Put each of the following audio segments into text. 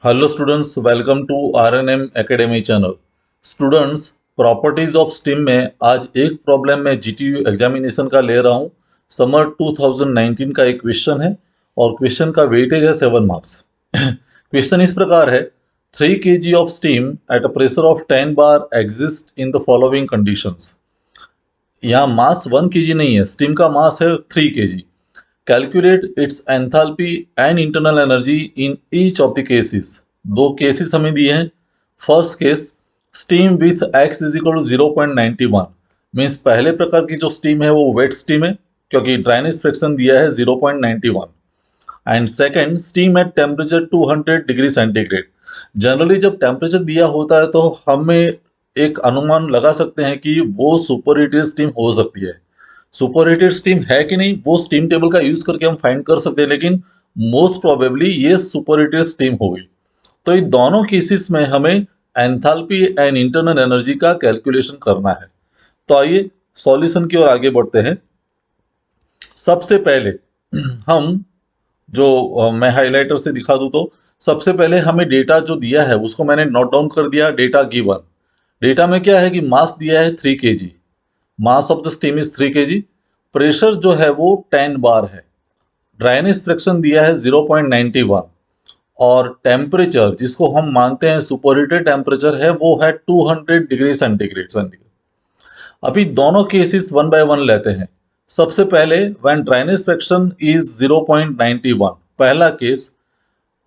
Hello students, welcome to RNM academy channel. Students, properties of steam में आज एक problem मैं जीटीयू एग्जामिनेशन का ले रहा हूँ। समर 2019 का एक क्वेश्चन है और क्वेश्चन का वेटेज है 7 मार्क्स। क्वेश्चन इस प्रकार है, 3 kg of steam at a pressure of 10 bar exist in the following conditions. यहाँ मास 1 kg नहीं है, स्टीम का मास है 3 kg। Calculate its enthalpy and internal energy in each of the cases. दो केसेस हमें दिए हैं। First case, steam with X is equal to 0.91, means पहले प्रकार की जो स्टीम है वो वेट स्टीम है क्योंकि ड्राइनेस फ्रैक्शन दिया है 0.91। And second, steam at temperature 200 degree centigrade. Generally जब टेम्परेचर दिया होता है तो हमें एक अनुमान लगा सकते हैं कि वो सुपर हीटेड स्टीम हो सकती है। सुपर हीटेड स्टीम है कि नहीं वो स्टीम टेबल का यूज करके हम फाइंड कर सकते हैं, लेकिन मोस्ट प्रोबेबली ये सुपर हीटेड स्टीम होगी। तो इन दोनों केसेस में हमें एंथैल्पी एंड इंटरनल एनर्जी का कैलकुलेशन करना है। तो आइए सॉल्यूशन की ओर आगे बढ़ते हैं। सबसे पहले हम मैं हाइलाइटर से दिखा दूं तो सबसे पहले हमें डेटा जो दिया है उसको मैंने नोट डाउन कर दिया। डेटा गिवन, डेटा में क्या है कि मास दिया है 3 kg, mass of the steam is 3 kg, pressure जो है वो 10 बार है, ड्राइनेस फ्रैक्शन दिया है 0.91 और टेम्परेचर जिसको हम मानते हैं सुपरहीटेड टेम्परेचर है वो है 200 डिग्री सेंटीग्रेड। अभी दोनों केसेस वन बाय वन लेते हैं। सबसे पहले व्हेन ड्राइनेस फ्रैक्शन इज 0.91, पहला केस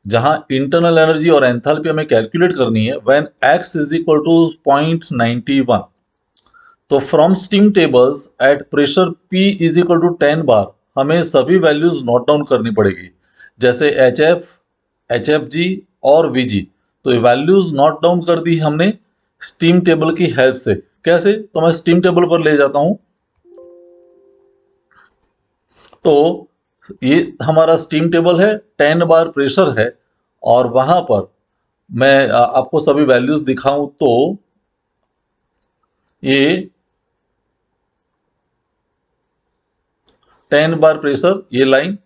जहां इंटरनल एनर्जी और एंथैल्पी हमें कैलकुलेट करनी है। When X is equal to 0.91, तो from steam tables at pressure P is equal to 10 bar हमें सभी वैल्यूज नोट डाउन करनी पड़ेगी, जैसे HF, HFG और VG। तो ये वैल्यूज नोट डाउन कर दी हमने स्टीम टेबल की हेल्प से। कैसे? तो मैं स्टीम टेबल पर ले जाता हूं। तो ये हमारा स्टीम टेबल है, 10 बार प्रेशर है और वहां पर मैं आपको सभी वैल्यूज दिखाऊं तो ये 10 बार प्रेशर ये लाइन,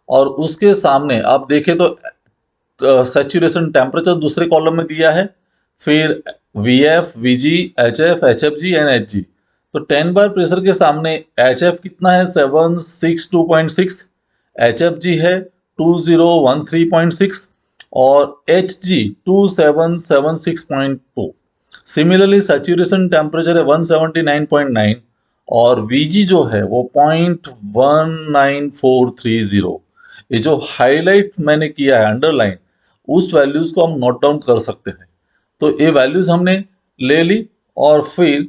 और उसके सामने आप देखें तो सैचुरेशन टेम्परेचर दूसरे कॉलम में दिया है, फिर VF, VG, HF, HFG and HG। तो 10 बार प्रेशर के सामने HF कितना है 762.6, HFG है 2013.6 और HG 2776.2। सिमिलरली सैचुरेशन टेम्परेचर है 179.9 और VG जो है वो 0.19430। ये जो हाईलाइट मैंने किया है अंडरलाइन, उस वैल्यूज को हम नोट डाउन कर सकते हैं। तो ये वैल्यूज हमने ले ली और फिर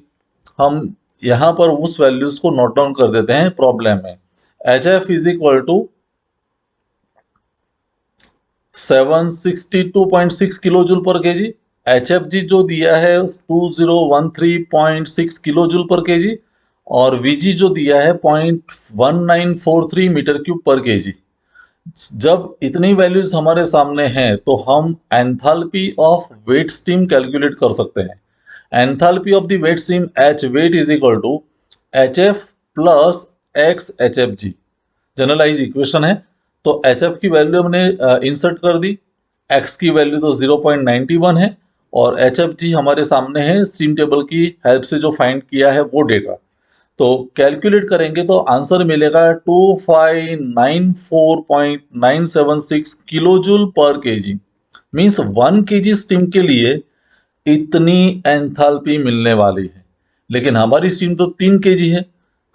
हम यहाँ पर उस वैल्यूज को नोट डाउन कर देते हैं प्रॉब्लम में। HF is equal to 762.6 kilo joule per KG, HFG जो दिया है 2013.6 किलो जूल पर केजी और VG जो दिया है 0.1943 मीटर क्यूब पर केजी। जब इतनी वैल्यूज हमारे सामने हैं तो हम enthalpy of wet steam calculate कर सकते हैं। Enthalpy of the wet steam H wet is equal to HF plus X HFG। Generalize equation है। तो HF की वैल्यू हमने इंसर्ट कर दी, X की वैल्यू तो 0.91 है और HFG हमारे सामने है स्टीम टेबल की हेल्प से जो फाइंड किया है वो डेटा। तो कैलकुलेट करेंगे तो आंसर मिलेगा 2594.976 kilo joule per KG. Means 1 kg steam के लिए इतनी एंथैल्पी मिलने वाली है, लेकिन हमारी स्टीम तो 3 kg है,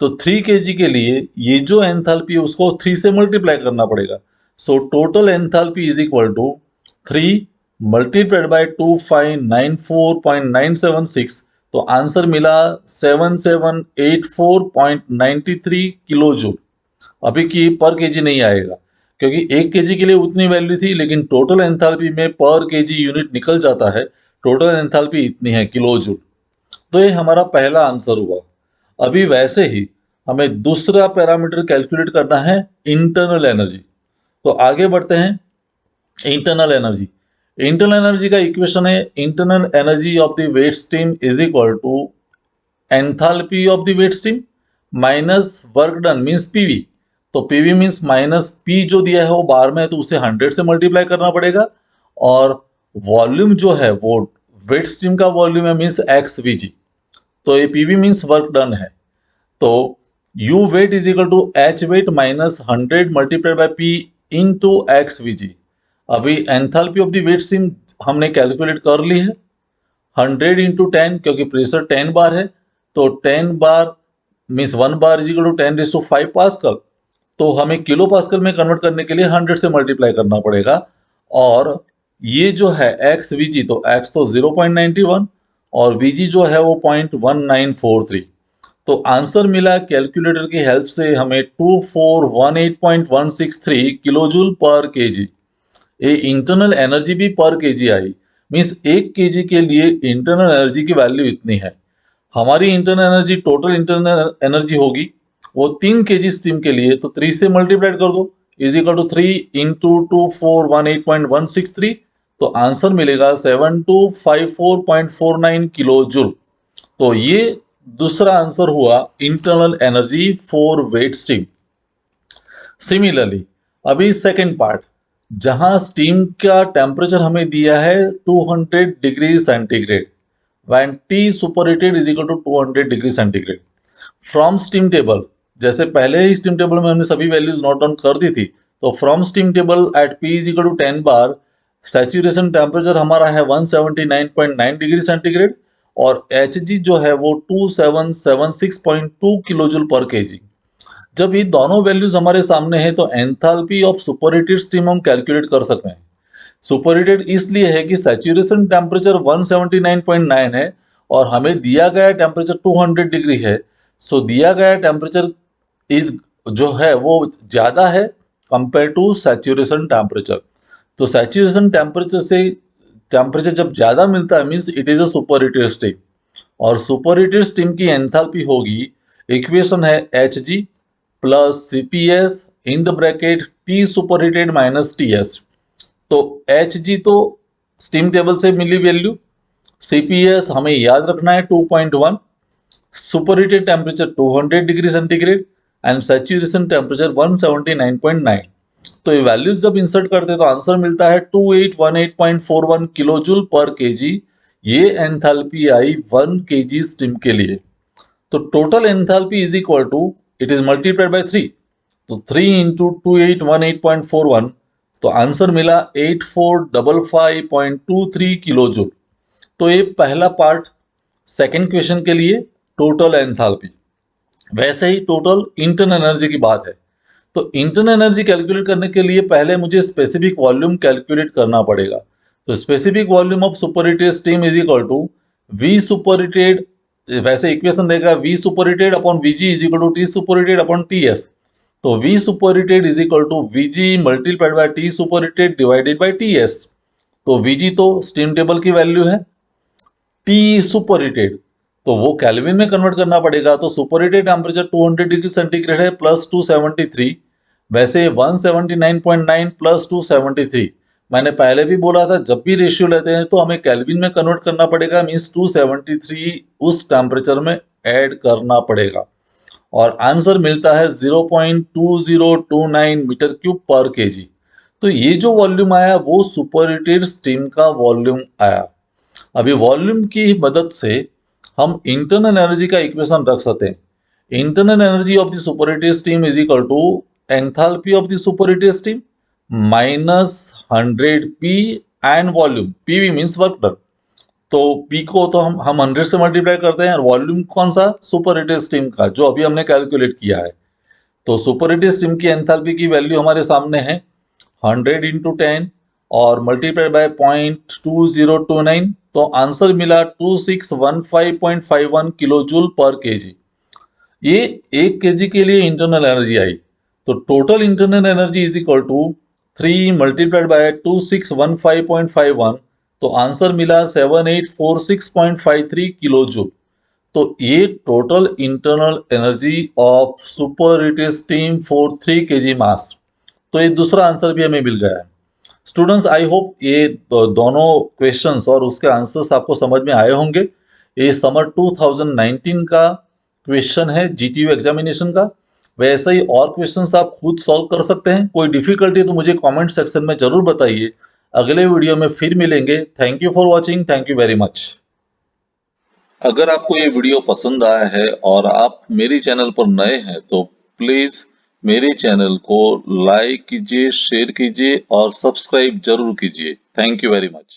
तो 3 kg के लिए ये जो एंथैल्पी है उसको 3 से मल्टीप्लाई करना पड़ेगा। So total enthalpy is equal to 3 multiplied by 2594.976। तो आंसर मिला 7784.93 किलो जूल। अभी की पर केजी नहीं आएगा क्योंकि 1 kg के लिए उतनी वैल्यू थी, लेकिन टोटल एंथैल्पी में पर केजी यूनिट निकल जाता है। टोटल एंथैल्पी इतनी है किलो जूल। तो ये हमारा पहला आंसर हुआ। अभी वैसे ही हमें दूसरा पैरामीटर कैलकुलेट करना है, इंटरनल एनर्जी। तो आगे बढ़ते हैं। इंटरनल एनर्जी, इंटरनल एनर्जी का इक्वेशन है internal energy of the wet steam is equal to enthalpy of the wet steam minus work done means PV। तो PV मीन्स माइनस P जो दिया है वो बार में है तो उसे 100 से मल्टीप्लाई करना पड़ेगा और वॉल्यूम जो है वो वेट स्ट्रीम का वॉल्यूम है, मीन्स एक्स वी जी। तो ये पीवी मीन्स वर्क डन है। तो U wet is equal to H wet minus 100 multiplied by P into X V G. अभी enthalpy of the wet stream हमने calculate कर ली है, 100 इंटू 10, क्योंकि प्रेशर 10 बार है, तो 10 bar means 1 bar is equal to 10⁵ pascal. तो हमें किलो पास्कल में कन्वर्ट करने के लिए 100 से मल्टीप्लाई करना पड़ेगा। और ये जो है एक्स वी जी, तो एक्स तो 0.91 और वी जी जो है वो 0.1943। तो आंसर मिला कैलकुलेटर की हेल्प से हमें 2418.163 किलो जूल पर के जी। ये इंटरनल एनर्जी भी पर केजी आई, मीन्स 1 केजी के लिए इंटरनल एनर्जी की वैल्यू इतनी है। हमारी internal energy, total internal energy होगी वो 3 केजी स्टीम के लिए, तो 3 से मल्टीप्लाइड कर दो, इज इक्वल टू 3 इंटू 2418.163। तो आंसर मिलेगा 7254.49 किलो जूल। तो ये दूसरा आंसर हुआ internal energy for wet steam. Similarly अभी सेकेंड पार्ट, जहां स्टीम का टेम्परेचर हमें दिया है 200 degree centigrade, when T superheated is equal to 200 degree centigrade. From steam table, जैसे पहले ही स्टीम टेबल में हमने सभी वैल्यूज नोट डाउन कर दी थी, तो from steam table at P is equal to 10 bar saturation temperature हमारा है 179.9 डिग्री सेंटीग्रेड और एच जी जो है वो 2776.2 किलो जूल पर के जी। जब ये दोनों वैल्यूज हमारे सामने है तो एंथैल्पी ऑफ सुपरहीटेड स्टीम हम कैलकुलेट कर सकते हैं। सुपरहीटेड इसलिए है कि सैचुरेशन टेम्परेचर 179.9 है और हमें दिया गया टेम्परेचर 200 डिग्री है। सो दिया गया टेम्परेचर इज जो है वो ज़्यादा है कंपेयर टू सैचुरेशन टेम्परेचर। तो सैचुरेशन टेम्परेचर से टेम्परेचर जब ज़्यादा मिलता है means it is a superheated steam. और सुपरहीटेड स्टीम की एंथैल्पी होगी, इक्वेशन है H G plus C P S in the bracket T superheated minus T S. तो एच जी तो स्टीम टेबल से मिली वैल्यू, सी पी एस हमें याद रखना है 2.1, superheated temperature 200 degree centigrade and saturation temperature 179.9। तो ये वैल्यूज जब इंसर्ट करते हैं तो आंसर मिलता है 2818.41 किलो जूल पर के जी। ये एंथैल्पी आई 1 केजी स्टीम के लिए। तो total enthalpy is equal to, it is multiplied by 3, तो 3 इंटू 2818.41, तो आंसर मिला 8455.23 किलो जूल। तो ये पहला पार्ट सेकेंड क्वेश्चन के लिए टोटल एंथैल्पी। वैसे ही टोटल इंटरनल एनर्जी की बात है, तो इंटरनल एनर्जी कैलकुलेट करने के लिए पहले मुझे स्पेसिफिक वॉल्यूम कैलकुलेट करना पड़ेगा। तो specific volume of superheated steam is equal to V superheated, वैसे इक्वेशन रहेगा V superheated upon V G is equal to T superheated upon T S. तो V superheated is equal to V G multiplied by T superheated divided by T S. तो V G तो steam table की value है, T superheated तो वो Kelvin में convert करना पड़ेगा। तो सुपरहीटेड टेम्परेचर 200 डिग्री सेंटीग्रेड है प्लस 273, वैसे 179.9 प्लस 273, मैंने पहले भी बोला था जब भी रेशियो लेते हैं तो हमें केल्विन में कन्वर्ट करना पड़ेगा, मीन्स 273 उस टेम्परेचर में ऐड करना पड़ेगा और आंसर मिलता है 0.2029 मीटर क्यूब पर केजी। तो ये जो वॉल्यूम आया वो सुपरहीटेड स्टीम का वॉल्यूम आया। अभी वॉल्यूम की मदद से हम इंटरनल एनर्जी का इक्वेशन रख सकते हैं। Internal energy of the superheated steam is equal to enthalpy of the superheated steam minus 100 P and volume, PV means work done. तो पी को तो हम 100 से मल्टीप्लाई करते हैं और वॉल्यूम कौन सा, सुपरहीटेड स्टीम का, जो अभी हमने कैलकुलेट किया है। तो सुपरहीटेड स्टीम की एंथैल्पी की वैल्यू हमारे सामने है 100 इंटू 10 और मल्टीप्लाई बाय 0.2029, तो आंसर मिला 2615.51 किलो जूल पर केजी। ये 1 केजी के लिए इंटरनल एनर्जी आई। तो total internal energy is equal to 3 multiplied by 2615.51, तो आंसर मिला 7846.53 किलो जूल। तो ये total internal energy of superheated steam for 3 kg mass. तो ये दूसरा आंसर भी हमें मिल गया है। स्टूडेंट्स, आई होप ये दोनों क्वेश्चंस और उसके आंसर्स आपको समझ में आए होंगे। ये समर 2019 का क्वेश्चन है जीटीयू एग्जामिनेशन का। वैसे ही और क्वेश्चंस आप खुद सॉल्व कर सकते हैं। कोई डिफिकल्टी तो मुझे कमेंट सेक्शन में जरूर बताइए। अगले वीडियो में फिर मिलेंगे। Thank you for watching. Thank you very much. अगर आपको ये वीडियो पसंद आया है और आप मेरे चैनल पर नए हैं तो प्लीज मेरे चैनल को लाइक कीजिए, शेयर कीजिए और सब्सक्राइब जरूर कीजिए। Thank you very much.